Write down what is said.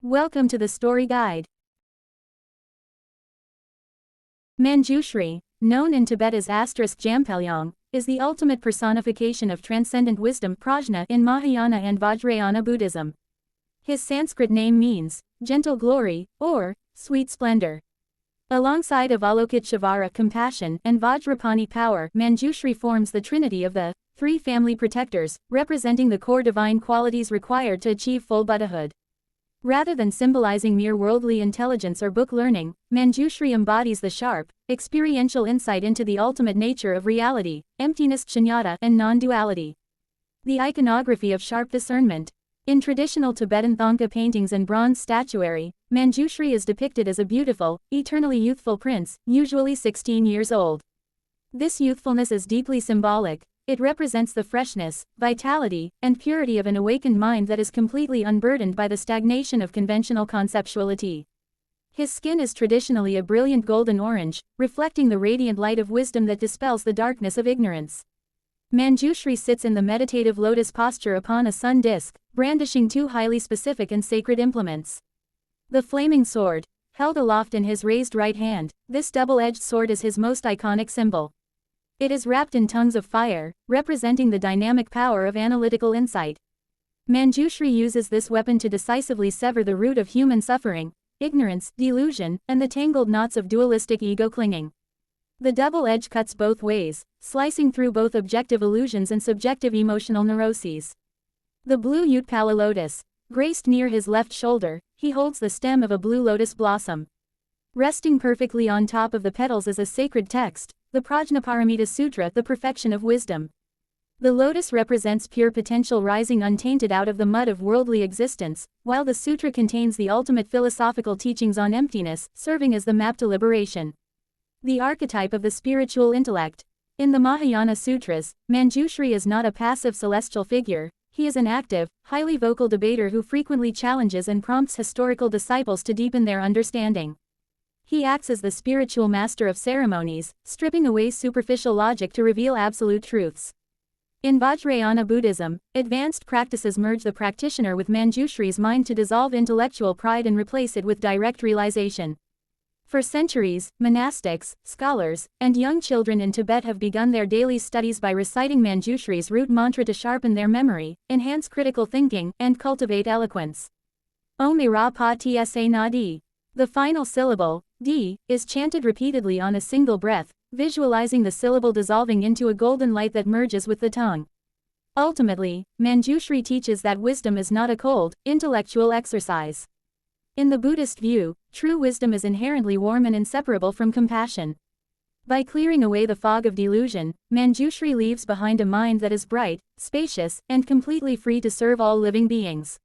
Welcome to the Story Guide. Manjushri, known in Tibet as *Jampelyong, is the ultimate personification of transcendent wisdom prajna in Mahayana and Vajrayana Buddhism. His Sanskrit name means, gentle glory, or, sweet splendor. Alongside Avalokiteshvara compassion and Vajrapani power, Manjushri forms the trinity of the three family protectors, representing the core divine qualities required to achieve full Buddhahood. Rather than symbolizing mere worldly intelligence or book learning, Manjushri embodies the sharp, experiential insight into the ultimate nature of reality, emptiness, shunyata, and non-duality. The iconography of sharp discernment. In traditional Tibetan Thangka paintings and bronze statuary, Manjushri is depicted as a beautiful, eternally youthful prince, usually 16 years old. This youthfulness is deeply symbolic. It represents the freshness, vitality, and purity of an awakened mind that is completely unburdened by the stagnation of conventional conceptuality. His skin is traditionally a brilliant golden orange, reflecting the radiant light of wisdom that dispels the darkness of ignorance. Manjushri sits in the meditative lotus posture upon a sun disk, brandishing two highly specific and sacred implements. The flaming sword, held aloft in his raised right hand, this double-edged sword is his most iconic symbol. It is wrapped in tongues of fire, representing the dynamic power of analytical insight. Manjushri uses this weapon to decisively sever the root of human suffering, ignorance, delusion, and the tangled knots of dualistic ego clinging. The double edge cuts both ways, slicing through both objective illusions and subjective emotional neuroses. The blue Utpala lotus, graced near his left shoulder, he holds the stem of a blue lotus blossom. Resting perfectly on top of the petals is a sacred text, the Prajnaparamita Sutra, the perfection of wisdom. The lotus represents pure potential rising untainted out of the mud of worldly existence, while the sutra contains the ultimate philosophical teachings on emptiness, serving as the map to liberation. The archetype of the spiritual intellect. In the Mahayana Sutras, Manjushri is not a passive celestial figure, he is an active, highly vocal debater who frequently challenges and prompts historical disciples to deepen their understanding. He acts as the spiritual master of ceremonies, stripping away superficial logic to reveal absolute truths. In Vajrayana Buddhism, advanced practices merge the practitioner with Manjushri's mind to dissolve intellectual pride and replace it with direct realization. For centuries, monastics, scholars, and young children in Tibet have begun their daily studies by reciting Manjushri's root mantra to sharpen their memory, enhance critical thinking, and cultivate eloquence. Om Ra Pa Tsa Na Di. The final syllable, D, is chanted repeatedly on a single breath, visualizing the syllable dissolving into a golden light that merges with the tongue. Ultimately, Manjushri teaches that wisdom is not a cold, intellectual exercise. In the Buddhist view, true wisdom is inherently warm and inseparable from compassion. By clearing away the fog of delusion, Manjushri leaves behind a mind that is bright, spacious, and completely free to serve all living beings.